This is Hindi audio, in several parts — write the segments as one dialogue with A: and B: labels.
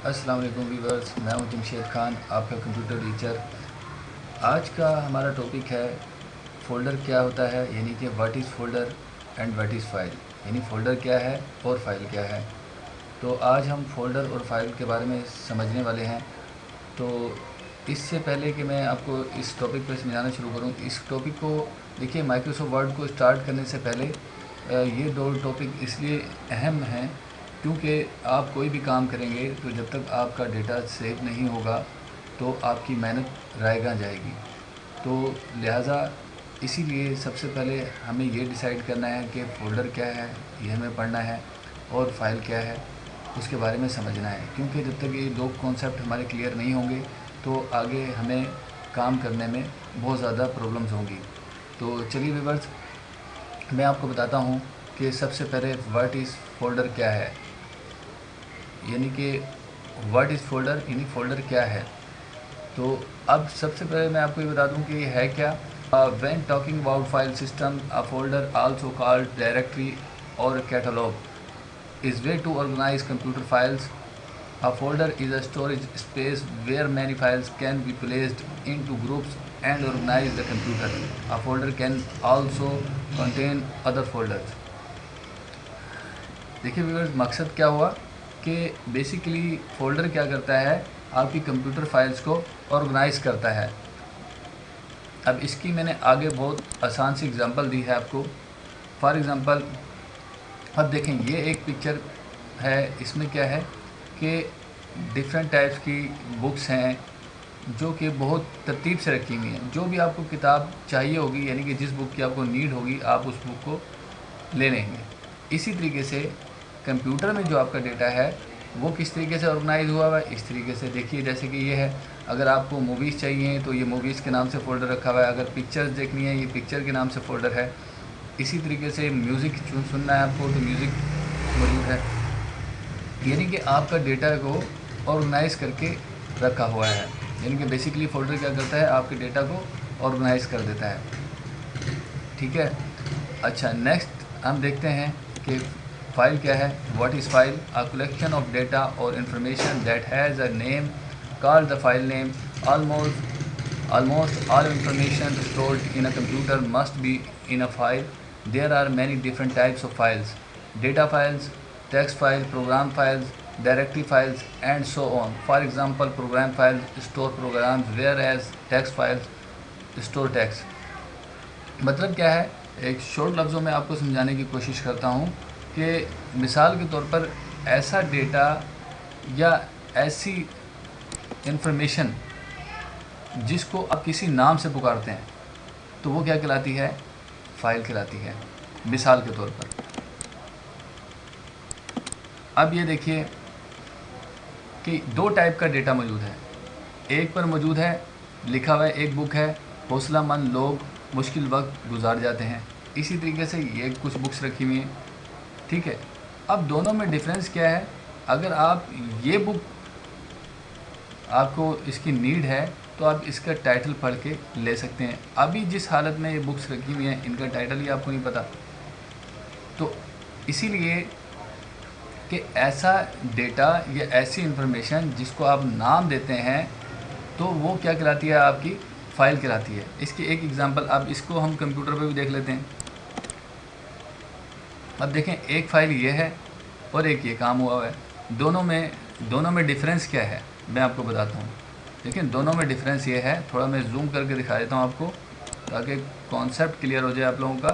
A: अस्सलाम वालेकुम व्यूवर्स, मैं हूं जमशेद खान, आपका कंप्यूटर टीचर। आज का हमारा टॉपिक है फ़ोल्डर क्या होता है, यानी कि what is folder and what is file, यानी फ़ोल्डर क्या है और फाइल क्या है। तो आज हम फ़ोल्डर और फाइल के बारे में समझने वाले हैं। तो इससे पहले कि मैं आपको इस टॉपिक पर समझाना शुरू करूं, इस टॉपिक को देखिए, माइक्रोसॉफ्ट वर्ड को स्टार्ट करने से पहले ये दो टॉपिक इसलिए अहम हैं क्योंकि आप कोई भी काम करेंगे तो जब तक आपका डेटा सेव नहीं होगा तो आपकी मेहनत रायगा जाएगी। तो लिहाजा इसीलिए सबसे पहले हमें ये डिसाइड करना है कि फ़ोल्डर क्या है, ये हमें पढ़ना है, और फाइल क्या है उसके बारे में समझना है। क्योंकि जब तक ये दो कॉन्सेप्ट हमारे क्लियर नहीं होंगे तो आगे हमें काम करने में बहुत ज़्यादा प्रॉब्लम्स होंगी। तो चलिए व्यूअर्स, मैं आपको बताता हूँ कि सबसे पहले व्हाट इज़ फ़ोल्डर क्या है, यानी कि व्हाट इज़ फ़ोल्डर यानी फ़ोल्डर क्या है। तो अब सबसे पहले मैं आपको ये बता दूं कि ये है क्या। When talking about file system, a folder also called directory और catalogue is way to organise computer files. A folder is a storage space where many files can be placed into groups and organize the computer. A folder can also contain other folders. देखिए व्यूअर्स, मकसद क्या हुआ कि बेसिकली फ़ोल्डर क्या करता है, आपकी कंप्यूटर फाइल्स को ऑर्गेनाइज करता है। अब इसकी मैंने आगे बहुत आसान सी एग्ज़ाम्पल दी है आपको। फॉर एग्ज़ाम्पल, अब देखें ये एक पिक्चर है, इसमें क्या है कि डिफरेंट टाइप्स की बुक्स हैं जो कि बहुत तरतीब से रखी हुई हैं। जो भी आपको किताब चाहिए होगी, यानी कि जिस बुक की आपको नीड होगी, आप उस बुक को ले लेंगे। इसी तरीके से कंप्यूटर में जो आपका डेटा है वो किस तरीके से ऑर्गेनाइज हुआ हुआ है, इस तरीके से देखिए। जैसे कि ये है, अगर आपको मूवीज़ चाहिए तो ये मूवीज़ के नाम से फ़ोल्डर रखा हुआ है, अगर पिक्चर्स देखनी है ये पिक्चर के नाम से फ़ोल्डर है। इसी तरीके से म्यूज़िक सुनना है आपको तो म्यूज़िक मौजूद है। यानी कि आपका डेटा को ऑर्गेनाइज करके रखा हुआ है। यानी कि बेसिकली फ़ोल्डर क्या करता है, आपके डेटा को ऑर्गेनाइज कर देता है। ठीक है। अच्छा, नेक्स्ट हम देखते हैं कि फ़ाइल क्या है। What is file? A collection of data और information that has a name called the file name. Almost all information stored in a computer must be in a file. There are many different types of files: data files, text files, program files, directory files, and so on. For example, program files store programs, whereas text files store text. मतलब क्या है, एक शॉर्ट लफ्ज़ों में आपको समझाने की कोशिश करता हूँ कि मिसाल के तौर पर ऐसा डेटा या ऐसी इंफॉर्मेशन जिसको आप किसी नाम से पुकारते हैं तो वो क्या कहलाती है, फ़ाइल कहलाती है, मिसाल के तौर पर। अब ये देखिए कि दो टाइप का डेटा मौजूद है। एक पर मौजूद है, लिखा हुआ है, एक बुक है, हौसलामंद लोग मुश्किल वक्त गुजार जाते हैं। इसी तरीके से ये कुछ बुक्स रखी हुई हैं। ठीक है। अब दोनों में डिफरेंस क्या है? अगर आप ये बुक आपको इसकी नीड है तो आप इसका टाइटल पढ़ के ले सकते हैं। अभी जिस हालत में ये बुक्स रखी हुई हैं इनका टाइटल ही आपको नहीं पता। तो इसीलिए कि ऐसा डेटा या ऐसी इंफॉर्मेशन जिसको आप नाम देते हैं तो वो क्या कहलाती है, आपकी फ़ाइल कहलाती है। इसकी एक एग्ज़ाम्पल, अब इसको हम कंप्यूटर पे भी देख लेते हैं। अब देखें, एक फ़ाइल ये है और एक ये काम हुआ है। दोनों में डिफरेंस क्या है मैं आपको बताता हूँ। देखिए, दोनों में डिफरेंस ये है, थोड़ा मैं जूम करके दिखा देता हूँ आपको ताकि कॉन्सेप्ट क्लियर हो जाए आप लोगों का।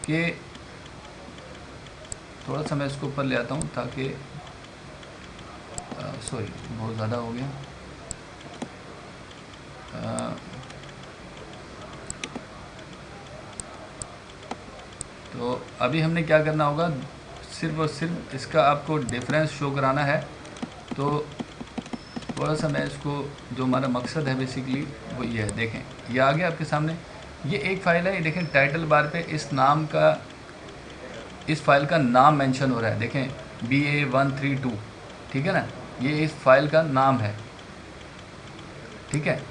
A: कि थोड़ा सा मैं इसको ऊपर ले आता हूँ ताकि सॉरी, बहुत ज़्यादा हो गया। तो अभी हमने क्या करना होगा, सिर्फ़ और सिर्फ इसका आपको डिफरेंस शो कराना है। तो थोड़ा सा मैं इसको, जो हमारा मकसद है बेसिकली वो ये है। देखें, ये आ गया आपके सामने। ये एक फ़ाइल है, ये देखें टाइटल बार पे इस फाइल का नाम मेंशन हो रहा है। देखें, BA132, ठीक है ना, ये इस फाइल का नाम है। ठीक है,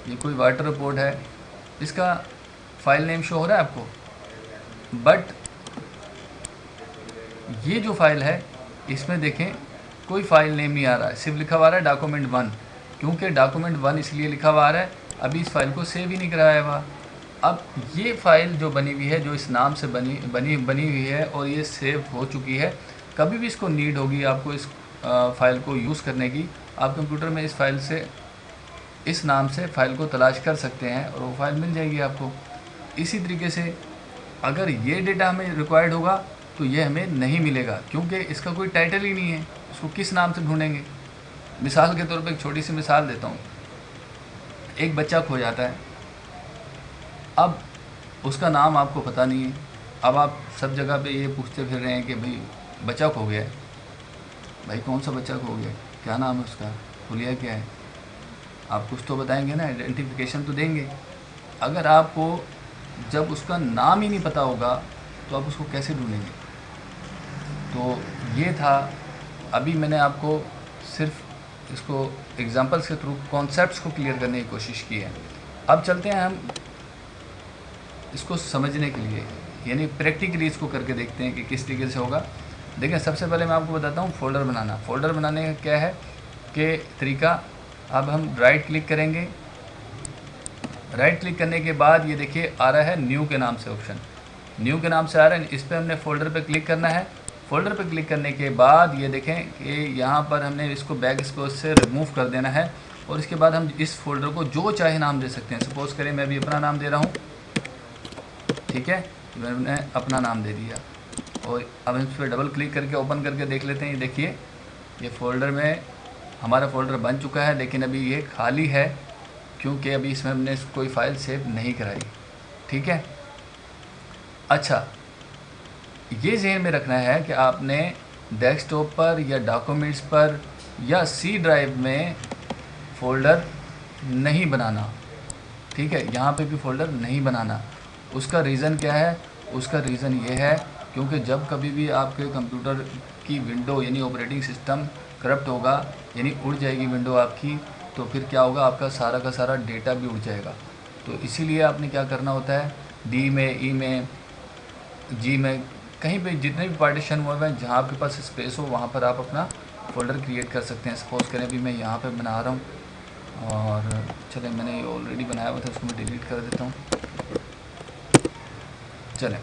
A: ये कोई वाटर रिपोर्ट है, इसका फ़ाइल नेम शो हो रहा है आपको। बट ये जो फाइल है इसमें देखें कोई फाइल नेम नहीं आ रहा है, सिर्फ लिखा हुआ आ रहा है डॉक्यूमेंट 1। क्योंकि डॉक्यूमेंट 1 इसलिए लिखा हुआ आ रहा है, अभी इस फाइल को सेव ही नहीं कराया हुआ। अब ये फ़ाइल जो बनी हुई है, जो इस नाम से बनी हुई है और ये सेव हो चुकी है, कभी भी इसको नीड होगी आपको इस फ़ाइल को यूज़ करने की, आप कंप्यूटर में इस फाइल से, इस नाम से फ़ाइल को तलाश कर सकते हैं और वो फाइल मिल जाएगी आपको। इसी तरीके से अगर ये डेटा हमें रिक्वायर्ड होगा तो ये हमें नहीं मिलेगा, क्योंकि इसका कोई टाइटल ही नहीं है, इसको किस नाम से ढूंढेंगे। मिसाल के तौर पे एक छोटी सी मिसाल देता हूँ। एक बच्चा खो जाता है, अब उसका नाम आपको पता नहीं है, अब आप सब जगह पे ये पूछते फिर रहे हैं कि भाई बच्चा खो गया है, भाई कौन सा बच्चा खो गया, क्या नाम है उसका, हुलिया क्या है, आप कुछ तो बताएंगे ना, आइडेंटिफिकेशन तो देंगे। अगर आपको जब उसका नाम ही नहीं पता होगा तो आप उसको कैसे ढूंढेंगे। तो ये था, अभी मैंने आपको सिर्फ इसको एग्जांपल्स के थ्रू कॉन्सेप्ट्स को क्लियर करने की कोशिश की है। अब चलते हैं हम इसको समझने के लिए, यानी प्रैक्टिकली इसको करके देखते हैं कि किस तरीके से होगा। देखिए, सबसे पहले मैं आपको बताता हूँ फोल्डर बनाना। फोल्डर बनाने का क्या है कि तरीका, अब हम राइट क्लिक करेंगे। राइट क्लिक करने के बाद ये देखिए आ रहा है न्यू के नाम से ऑप्शन, न्यू के नाम से आ रहा है, इस पर हमने फोल्डर पे क्लिक करना है। फोल्डर पे क्लिक करने के बाद ये देखें कि यहाँ पर हमने इसको बैक स्पेस से रिमूव कर देना है और इसके बाद हम इस फोल्डर को जो चाहे नाम दे सकते हैं। सपोज़ करें मैं भी अपना नाम दे रहा हूँ, ठीक है, मैंने अपना नाम दे दिया और अब इस पर डबल क्लिक करके ओपन करके देख लेते हैं। देखिए ये फ़ोल्डर में हमारा फ़ोल्डर बन चुका है, लेकिन अभी ये खाली है क्योंकि अभी इसमें हमने कोई फ़ाइल सेव नहीं कराई, ठीक है। अच्छा, ये ज़हन में रखना है कि आपने डेस्कटॉप पर या डॉक्यूमेंट्स पर या सी ड्राइव में फ़ोल्डर नहीं बनाना, ठीक है, यहाँ पे भी फ़ोल्डर नहीं बनाना। उसका रीज़न क्या है? उसका रीज़न ये है क्योंकि जब कभी भी आपके कंप्यूटर की विंडो यानी ऑपरेटिंग सिस्टम करप्ट होगा, यानी उड़ जाएगी विंडो आपकी, तो फिर क्या होगा, आपका सारा का सारा डेटा भी उड़ जाएगा। तो इसीलिए आपने क्या करना होता है, डी में, ई में, जी में, कहीं पे जितने भी पार्टीशन हुए हैं, जहाँ आपके पास स्पेस हो वहाँ पर आप अपना फ़ोल्डर क्रिएट कर सकते हैं। सपोज़ करें अभी मैं यहाँ पर बना रहा हूँ और चलें मैंने ये ऑलरेडी बनाया हुआ था, उसको मैं डिलीट कर देता हूँ। चलें,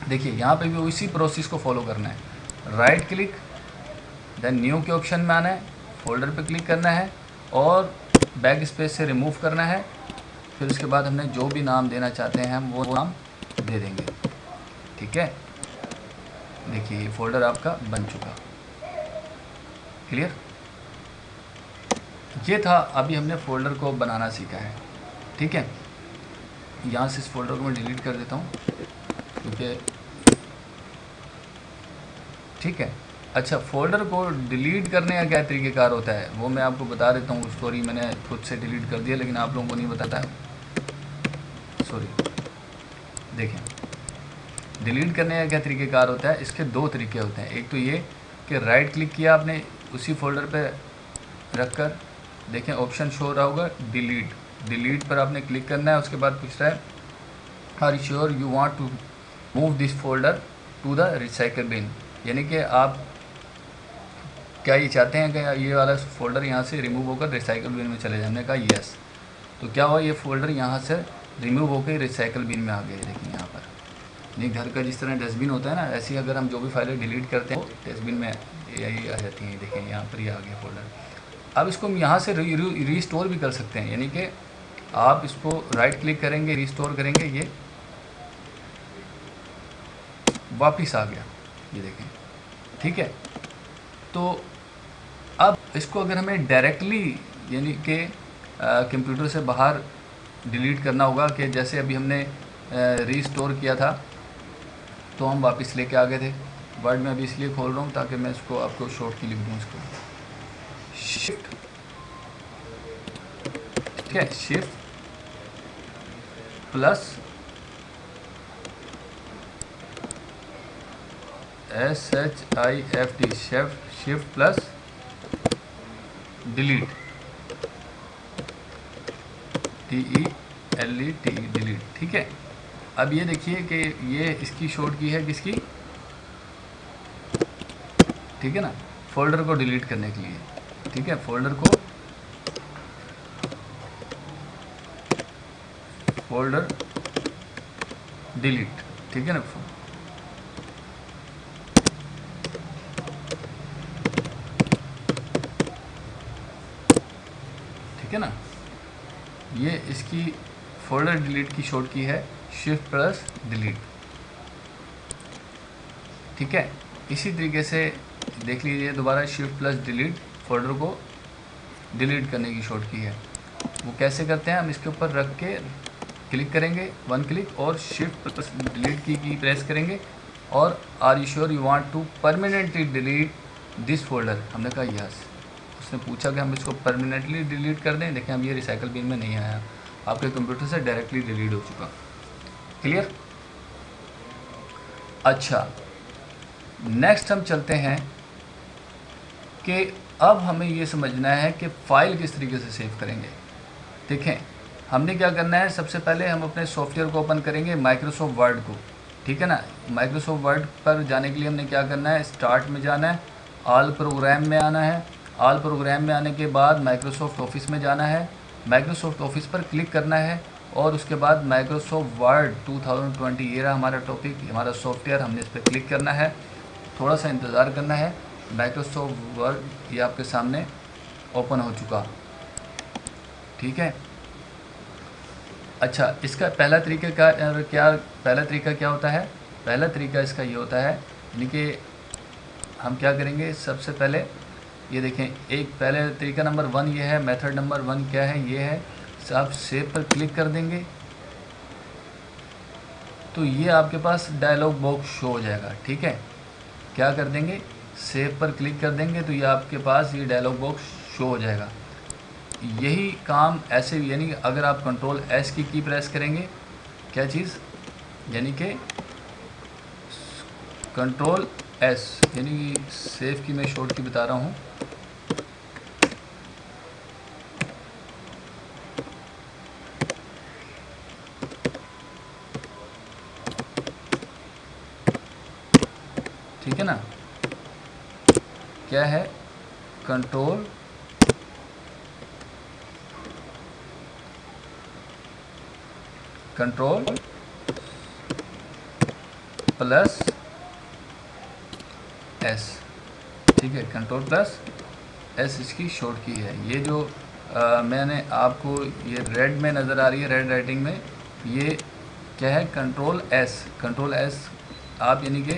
A: देखिए यहाँ पे भी उसी प्रोसेस को फॉलो करना है। राइट क्लिक, देन न्यू के ऑप्शन में आना है, फोल्डर पे क्लिक करना है और बैक स्पेस से रिमूव करना है। फिर उसके बाद हमने जो भी नाम देना चाहते हैं हम वो नाम दे देंगे, ठीक है। देखिए ये फोल्डर आपका बन चुका, क्लियर। ये था, अभी हमने फ़ोल्डर को बनाना सीखा है, ठीक है। यहाँ से इस फोल्डर को मैं डिलीट कर देता हूँ क्योंकि, ठीक है। अच्छा, फ़ोल्डर को डिलीट करने का क्या तरीक़ेकार होता है वो मैं आपको बता देता हूँ। सॉरी, मैंने खुद से डिलीट कर दिया लेकिन आप लोगों को नहीं बताता है, सॉरी। देखें, डिलीट करने का क्या तरीक़ेकार होता है, इसके दो तरीके होते हैं। एक तो ये कि राइट क्लिक किया आपने उसी फोल्डर पे रख कर, देखें ऑप्शन शो हो रहा होगा डिलीट, डिलीट पर आपने क्लिक करना है। उसके बाद पूछ रहा है are you sure you want to move this folder to the recycle bin, यानी कि आप क्या ये चाहते हैं कि ये वाला फ़ोल्डर यहाँ से रिमूव होकर रिसाइकल बिन में चले जाने का, यस। तो क्या हुआ, ये फ़ोल्डर यहाँ से रिमूव होकर रिसाइकल बिन में आ गए। देखिए यहाँ पर, नहीं घर का जिस तरह डस्टबिन होता है ना, ऐसे ही अगर हम जो भी फाइलें डिलीट करते हैं डस्टबिन में यही आ जाती हैं। देखें यहाँ पर ये आ गया फ़ोल्डर। अब इसको हम यहाँ से रीस्टोर भी कर सकते हैं, यानी कि आप इसको राइट क्लिक करेंगे, रीस्टोर करेंगे, ये वापिस आ गया, ये देखें, ठीक है। तो अब इसको अगर हमें डायरेक्टली यानी कि कंप्यूटर से बाहर डिलीट करना होगा, कि जैसे अभी हमने रीस्टोर किया था तो हम वापस लेके आ गए थे। वर्ड में अभी इसलिए खोल रहा हूँ ताकि मैं इसको आपको शॉर्ट की लिख दूँ, इसको शिफ्ट, ठीक है, shift plus SHIFT, shift plus delete, DELET, delete, ठीक है। अब ये देखिए कि ये इसकी शॉर्ट की है किसकी, ठीक है ना, फोल्डर को डिलीट करने के लिए, ठीक है, फोल्डर डिलीट, ठीक है ना। ठीक है ना, ये इसकी फोल्डर डिलीट की शॉर्ट की है शिफ्ट प्लस डिलीट, ठीक है। इसी तरीके से देख लीजिए दोबारा, शिफ्ट प्लस डिलीट फोल्डर को डिलीट करने की शॉर्ट की है। वो कैसे करते हैं, हम इसके ऊपर रख के क्लिक करेंगे, वन क्लिक, और shift plus delete key press करेंगे, और are you sure you want to permanently delete this folder. हमने कहा यस। उसने पूछा कि हम इसको परमानेंटली डिलीट कर दें। देखें अब ये रिसाइकल बिन में नहीं आया, आपके कंप्यूटर से डायरेक्टली डिलीट हो चुका। क्लियर। अच्छा, नेक्स्ट हम चलते हैं कि अब हमें ये समझना है कि फ़ाइल किस तरीके से सेव करेंगे। देखें हमने क्या करना है, सबसे पहले हम अपने सॉफ्टवेयर को ओपन करेंगे, माइक्रोसॉफ्ट वर्ड को, ठीक है ना। माइक्रोसॉफ्ट वर्ड पर जाने के लिए हमने क्या करना है, स्टार्ट में जाना है, ऑल प्रोग्राम में आना है, ऑल प्रोग्राम में आने के बाद माइक्रोसॉफ्ट ऑफिस में जाना है, माइक्रोसॉफ्ट ऑफिस पर क्लिक करना है, और उसके बाद माइक्रोसॉफ्ट वर्ड 2020, ये रहा हमारा टॉपिक, हमारा सॉफ्टवेयर, हमने इस पर क्लिक करना है, थोड़ा सा इंतज़ार करना है। माइक्रोसॉफ्ट वर्ड ये आपके सामने ओपन हो चुका, ठीक है। अच्छा, इसका पहला तरीका क्या होता है, पहला तरीका इसका ये होता है, यानी कि हम क्या करेंगे, सबसे पहले ये देखें, एक पहले तरीका नंबर 1 ये है, मेथड नंबर 1 क्या है, ये है, आप सेव पर क्लिक कर देंगे तो ये आपके पास डायलॉग बॉक्स शो हो जाएगा, ठीक है। क्या कर देंगे, सेव पर क्लिक कर देंगे तो ये आपके पास ये डायलॉग बॉक्स शो हो जाएगा। यही काम ऐसे, यानी अगर आप कंट्रोल एस की प्रेस करेंगे, क्या चीज़, यानी कि कंट्रोल एस, यानी सेव की मैं शॉर्ट की बता रहा हूँ, ठीक है ना। क्या है, कंट्रोल प्लस एस, ठीक है, कंट्रोल प्लस एस इसकी शॉर्ट की है। ये जो मैंने आपको ये रेड में नज़र आ रही है, रेड राइटिंग में, ये क्या है, कंट्रोल एस आप यानी कि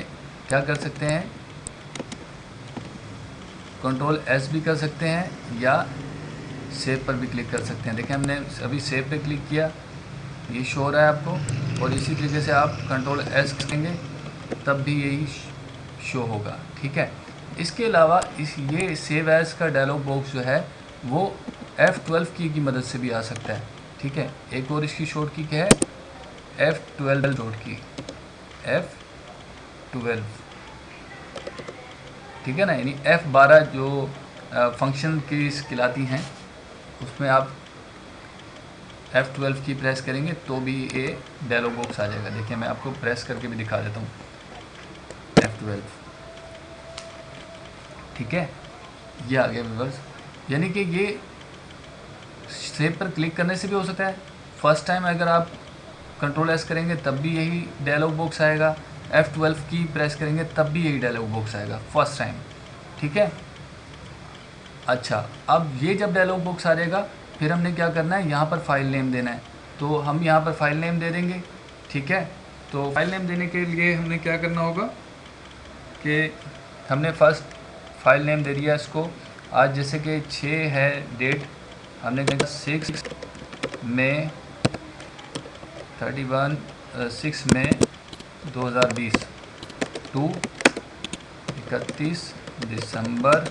A: क्या कर सकते हैं, कंट्रोल एस भी कर सकते हैं या सेव पर भी क्लिक कर सकते हैं। देखें हमने अभी सेव पे क्लिक किया, ये शो हो रहा है आपको, और इसी तरीके से आप कंट्रोल एस करेंगे तब भी यही शो होगा, ठीक है। इसके अलावा ये सेव एज का डायलॉग बॉक्स जो है वो F12 की मदद से भी आ सकता है, ठीक है। एक और इसकी शॉर्ट की क्या है, F12 शॉर्ट की, F12, ठीक है ना, यानी F12 जो फंक्शन की कहलाती हैं, उसमें आप F12 की प्रेस करेंगे तो भी ये डायलॉग बॉक्स आ जाएगा। देखिए मैं आपको प्रेस करके भी दिखा देता हूँ, F12, ठीक है, ये आ गया व्यूअर्स। यानी कि ये सेव पर क्लिक करने से भी हो सकता है, फर्स्ट टाइम अगर आप कंट्रोल एस करेंगे तब भी यही डायलॉग बॉक्स आएगा, F12 की प्रेस करेंगे तब भी यही डायलॉग बॉक्स आएगा फर्स्ट टाइम, ठीक है। अच्छा, अब ये जब डायलॉग बॉक्स आ जाएगा फिर हमने क्या करना है, यहाँ पर फाइल नेम देना है, तो हम यहाँ पर फाइल नेम दे देंगे, ठीक है। तो फाइल नेम देने के लिए हमने क्या करना होगा कि हमने फर्स्ट फाइल नेम दे दिया इसको, आज जैसे कि 6 है डेट, हमने कहा 6 मई 2020 टू 31 दिसंबर,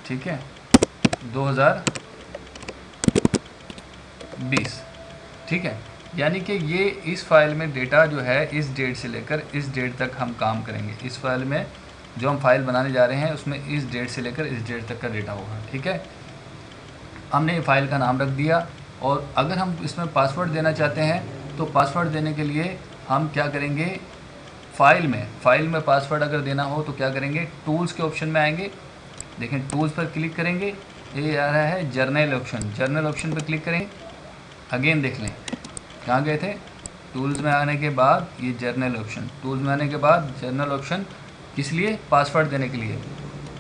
A: ठीक है, 2020, ठीक है। यानी कि ये इस फाइल में डेटा जो है इस डेट से लेकर इस डेट तक हम काम करेंगे। इस फाइल में जो हम फाइल बनाने जा रहे हैं उसमें इस डेट से लेकर इस डेट तक का डेटा होगा, ठीक है। हमने फाइल का नाम रख दिया, और अगर हम इसमें पासवर्ड देना चाहते हैं तो पासवर्ड देने के लिए हम क्या करेंगे, फाइल में पासवर्ड अगर देना हो तो क्या करेंगे, टूल्स के ऑप्शन में आएंगे। देखें टूल्स पर क्लिक करेंगे, ये आ रहा है जर्नल ऑप्शन, जर्नल ऑप्शन पर क्लिक करेंगे। अगेन देख लें कहाँ गए थे, टूल्स में आने के बाद ये जर्नल ऑप्शन, टूल्स में आने के बाद जर्नल ऑप्शन, किस लिए, पासवर्ड देने के लिए।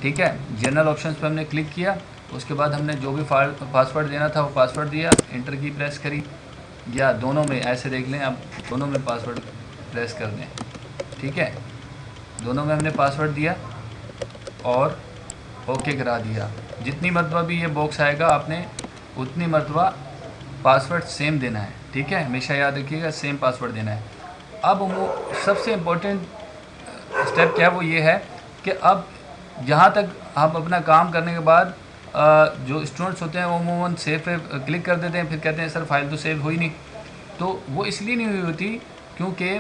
A: ठीक है, जर्नल ऑप्शन पर हमने क्लिक किया, उसके बाद हमने जो भी पासवर्ड देना था वो पासवर्ड दिया, इंटर की प्रेस करी, या दोनों में ऐसे देख लें आप, दोनों में पासवर्ड प्रेस कर दें। ठीक है, दोनों में हमने पासवर्ड दिया और ओके करा दिया। जितनी मरतबा भी ये बॉक्स आएगा आपने उतनी मरतबा पासवर्ड सेम देना है। ठीक है, हमेशा याद रखिएगा सेम पासवर्ड देना है। अब वो सबसे इम्पोर्टेंट स्टेप क्या है, वो ये है कि अब जहाँ तक आप अपना काम करने के बाद जो स्टूडेंट्स होते हैं वो अमूमन सेव पे क्लिक कर देते हैं, फिर कहते हैं सर फाइल तो सेव हुई नहीं। तो वो इसलिए नहीं हुई होती क्योंकि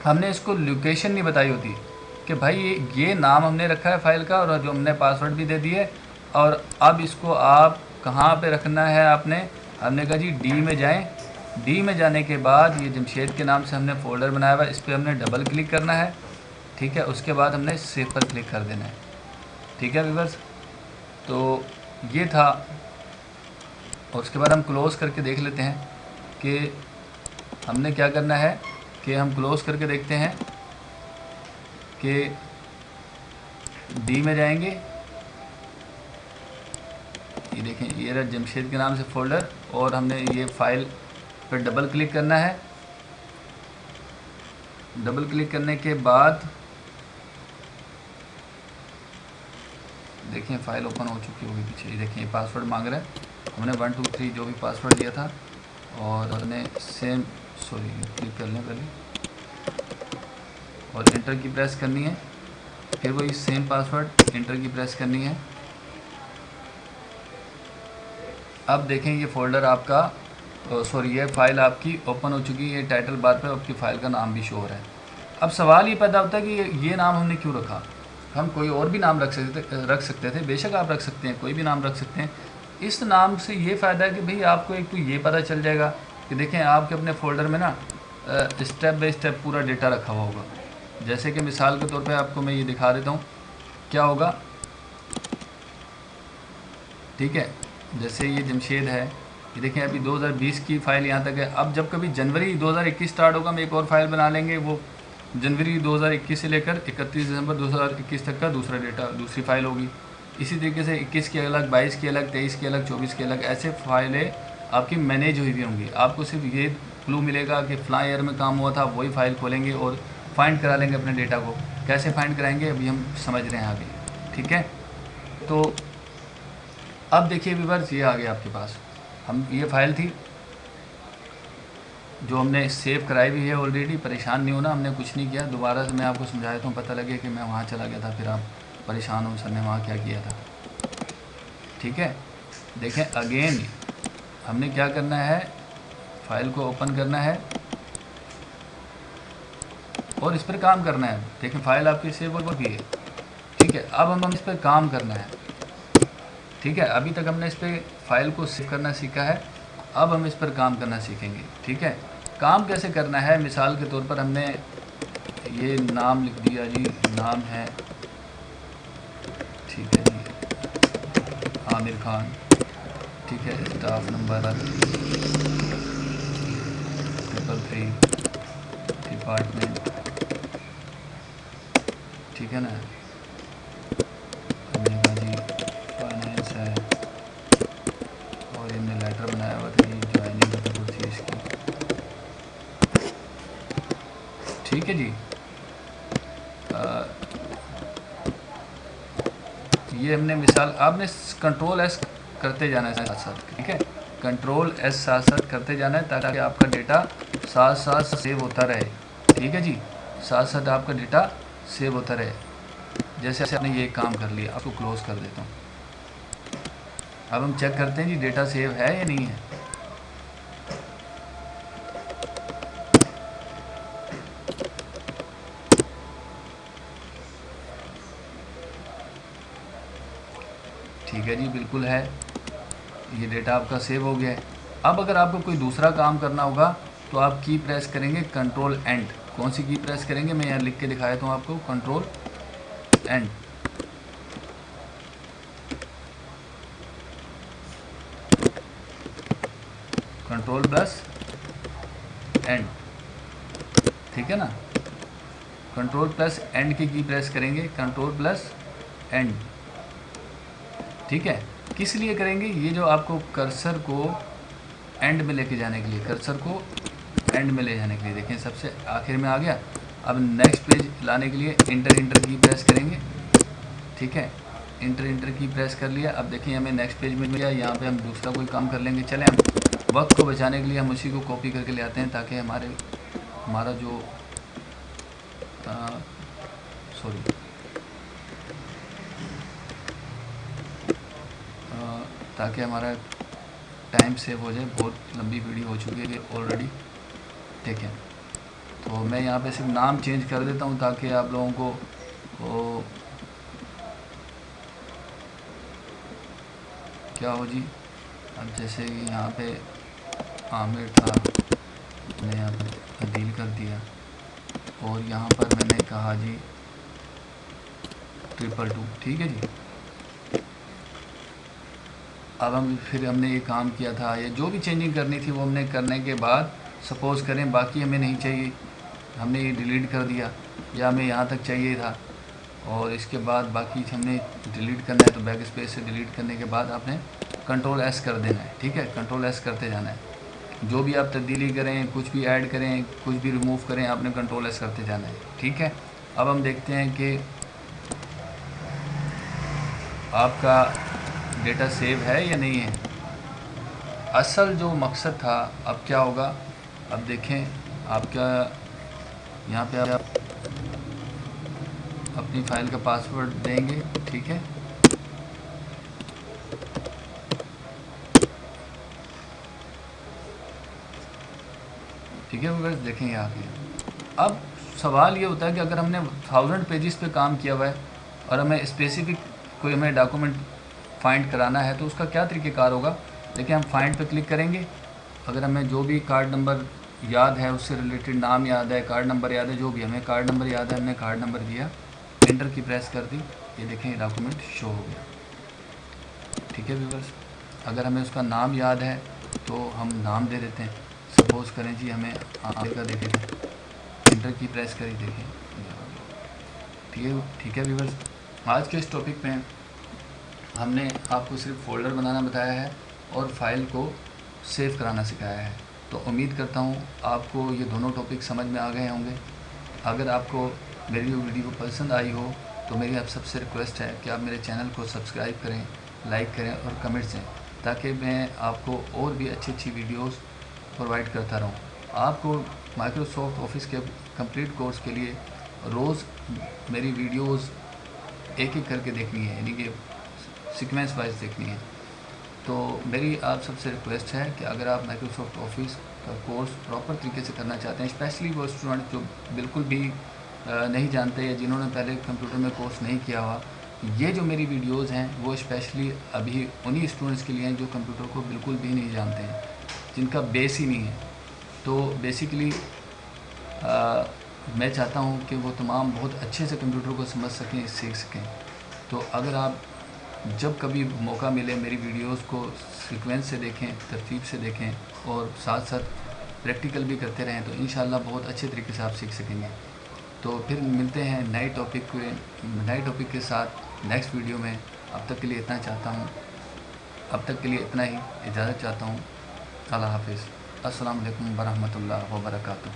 A: हमने इसको लोकेशन नहीं बताई होती कि भाई ये नाम हमने रखा है फाइल का और जो हमने पासवर्ड भी दे दिए, और अब इसको आप कहाँ पे रखना है आपने, हमने कहा जी डी में जाएं। डी में जाने के बाद ये जमशेद के नाम से हमने फ़ोल्डर बनाया हुआ है, इस पर हमने डबल क्लिक करना है। ठीक है, उसके बाद हमने सेव पर क्लिक कर देना है। ठीक है व्यूअर्स, तो ये था। और उसके बाद हम क्लोज़ करके देख लेते हैं कि हमने क्या करना है, कि हम क्लोज़ करके देखते हैं कि डी में जाएंगे, ये देखें ये रहा जमशेद के नाम से फ़ोल्डर, और हमने ये फ़ाइल पर डबल क्लिक करना है। डबल क्लिक करने के बाद देखिए फ़ाइल ओपन हो चुकी होगी पीछे, ये देखिए पासवर्ड मांग रहा है। हमने 1 2 3 जो भी पासवर्ड दिया था और हमने सेम, सॉरी क्लिक कर लें पहले, और इंटर की प्रेस करनी है, फिर वही सेम पासवर्ड इंटर की प्रेस करनी है। अब देखें ये फ़ोल्डर आपका, सॉरी ये फ़ाइल आपकी ओपन हो चुकी है। टाइटल बार पर आपकी फ़ाइल का नाम भी शो हो रहा है। अब सवाल ये पैदा होता है कि ये नाम हमने क्यों रखा। हम कोई और भी नाम रख सकते थे, बेशक आप रख सकते हैं, कोई भी नाम रख सकते हैं। इस नाम से ये फ़ायदा है कि भाई आपको एक तो ये पता चल जाएगा कि देखें आपके अपने फ़ोल्डर में ना स्टेप बाय स्टेप पूरा डेटा रखा हुआ होगा। जैसे कि मिसाल के तौर पे आपको मैं ये दिखा देता हूँ क्या होगा। ठीक है, जैसे ये जमशेद है, ये देखें अभी 2020 की फ़ाइल यहाँ तक है। अब जब कभी जनवरी 2021 स्टार्ट होगा, हम एक और फाइल बना लेंगे, वो जनवरी 2021 से लेकर 31 दिसंबर 2021 तक का दूसरा डेटा, दूसरी फ़ाइल होगी। इसी तरीके से 21 की अलग, 22 की अलग, 23 की अलग, 24 की अलग, ऐसे फाइलें आपकी मैनेज हुई होंगी। आपको सिर्फ ये क्लू मिलेगा कि फ़लाँ ईयर में काम हुआ था, वही फ़ाइल खोलेंगे और फाइंड करा लेंगे अपने डेटा को। कैसे फाइंड कराएंगे अभी हम समझ रहे हैं आगे। ठीक है, तो अब देखिए व्यूअर्स, ये आ गया आपके पास, हम ये फ़ाइल थी जो हमने सेव कराई भी है ऑलरेडी। परेशान नहीं होना, हमने कुछ नहीं किया। दोबारा से मैं आपको समझाया तो पता लगे कि मैं वहाँ चला गया था, फिर आप परेशान हो सर ने वहाँ क्या किया था। ठीक है, देखें अगेन हमने क्या करना है, फाइल को ओपन करना है और इस पर काम करना है। देखें फाइल आपकी सेव हो गई है। ठीक है, अब हम इस पर काम करना है। ठीक है, अभी तक हमने इस पर फाइल को सेव करना सीखा है, अब हम इस पर काम करना सीखेंगे। ठीक है, काम कैसे करना है, मिसाल के तौर पर हमने ये नाम लिख दिया जी, नाम है, ठीक है जी, आमिर खान। ठीक है, स्टाफ नंबर 333 डिपार्टमेंट। ठीक है ना, हमने कहा जी फाइनेंस है, और इनने लेटर बनाया हुआ था जी ज्वाइनिंग थी इसकी। ठीक है जी, ये हमने मिसाल, आपने कंट्रोल एस करते जाना है साथ साथ। ठीक है, कंट्रोल एस साथ साथ करते जाना है ताकि आपका डेटा साथ साथ सेव होता रहे। ठीक है जी, साथ साथ आपका डेटा सेव होता रहे। जैसे आपने ये काम कर लिया, आपको क्लोज़ कर देता हूँ। अब हम चेक करते हैं जी डेटा सेव है या नहीं है। ठीक है जी, बिल्कुल है, ये डेटा आपका सेव हो गया है। अब अगर आपको कोई दूसरा काम करना होगा तो आप की प्रेस करेंगे कंट्रोल एंड, कौन सी की प्रेस करेंगे, मैं यहाँ लिख के दिखाया था आपको, control and. Control plus and, ठीक है ना। कंट्रोल प्लस एंड की प्रेस करेंगे, कंट्रोल प्लस एंड, ठीक है। किस लिए करेंगे, ये जो आपको कर्सर को एंड में लेके जाने के लिए, कर्सर को एंड में ले जाने के लिए। देखें सबसे आखिर में आ गया। अब नेक्स्ट पेज लाने के लिए इंटर की प्रेस करेंगे, ठीक है। इंटर की प्रेस कर लिया। अब देखिए हमें नेक्स्ट पेज में मिल गया। यहाँ पे हम दूसरा कोई काम कर लेंगे। चलें, हम वक्त को बचाने के लिए हम उसी को कॉपी करके ले आते हैं, ताकि हमारा जो ताकि हमारा टाइम सेव हो जाए। बहुत लंबी वीडियो हो चुकी है ऑलरेडी, ठीक है। तो मैं यहाँ पे सिर्फ नाम चेंज कर देता हूँ, ताकि आप लोगों को वो क्या हो जी। अब जैसे कि यहाँ पे आमिर था, मैंने यहाँ पर तब्दील कर दिया, और यहाँ पर मैंने कहा जी 222, ठीक है जी। अब हमने ये काम किया था, ये जो भी चेंजिंग करनी थी वो हमने करने के बाद, सपोज़ करें बाकी हमें नहीं चाहिए, हमने ये डिलीट कर दिया, या हमें यहाँ तक चाहिए था, और इसके बाद बाकी हमने डिलीट करना है, तो बैक स्पेस से डिलीट करने के बाद आपने कंट्रोल एस कर देना है, ठीक है। कंट्रोल एस करते जाना है। जो भी आप तब्दीली करें, कुछ भी ऐड करें, कुछ भी रिमूव करें, आपने कंट्रोल एस करते जाना है, ठीक है। अब हम देखते हैं कि आपका डेटा सेव है या नहीं है। असल जो मकसद था, अब क्या होगा, अब देखें आपका यहाँ पे आप अपनी फ़ाइल का पासवर्ड देंगे, ठीक है। ठीक है व्यूअर्स, देखेंगे आप ये। अब सवाल ये होता है कि अगर हमने 1000 पेजेस पे काम किया हुआ है और हमें स्पेसिफिक कोई हमें डॉक्यूमेंट फाइंड कराना है, तो उसका क्या तरीक़ेकार होगा। देखिए हम फाइंड पे क्लिक करेंगे। अगर हमें जो भी कार्ड नंबर याद है, उससे रिलेटेड नाम याद है, कार्ड नंबर याद है, जो भी हमें कार्ड नंबर याद है, हमने कार्ड नंबर दिया, एंटर की प्रेस कर दी, ये देखें डॉक्यूमेंट शो हो गया, ठीक है व्यूअर्स। अगर हमें उसका नाम याद है तो हम नाम दे देते हैं। सपोज़ करें जी हमें आगे का देखें, एंटर की प्रेस करी, देखें, ठीक है व्यूअर्स। आज के इस टॉपिक में हमने आपको सिर्फ फ़ोल्डर बनाना बताया है और फाइल को सेव कराना सिखाया है। तो उम्मीद करता हूँ आपको ये दोनों टॉपिक समझ में आ गए होंगे। अगर आपको मेरी वीडियो पसंद आई हो तो मेरी आप सबसे रिक्वेस्ट है कि आप मेरे चैनल को सब्सक्राइब करें, लाइक करें और कमेंट्स दें, ताकि मैं आपको और भी अच्छी वीडियोस प्रोवाइड करता रहूँ। आपको माइक्रोसॉफ्ट ऑफिस के कंप्लीट कोर्स के लिए रोज़ मेरी वीडियोस एक एक करके देखनी है, यानी कि सीक्वेंस वाइज देखनी है। तो मेरी आप सबसे रिक्वेस्ट है कि अगर आप माइक्रोसॉफ्ट ऑफिस का कोर्स प्रॉपर तरीके से करना चाहते हैं, स्पेशली वो स्टूडेंट जो बिल्कुल भी नहीं जानते या जिन्होंने पहले कंप्यूटर में कोर्स नहीं किया हुआ, ये जो मेरी वीडियोस हैं वो स्पेशली अभी उन्हीं स्टूडेंट्स के लिए हैं जो कंप्यूटर को बिल्कुल भी नहीं जानते हैं, जिनका बेस ही नहीं है। तो बेसिकली मैं चाहता हूँ कि वो तमाम बहुत अच्छे से कंप्यूटर को समझ सकें, सीख सकें। तो अगर आप जब कभी मौका मिले मेरी वीडियोस को सीक्वेंस से देखें, तरतीब से देखें और साथ साथ प्रैक्टिकल भी करते रहें, तो इंशाल्लाह बहुत अच्छे तरीके से आप सीख सकेंगे। तो फिर मिलते हैं नए टॉपिक के साथ नेक्स्ट वीडियो में। अब तक के लिए इतना ही इजाज़त चाहता हूँ। अल्लाह हाफिज़। अस्सलाम वालेकुम वरहमतुल्लाह व बरकातुहू।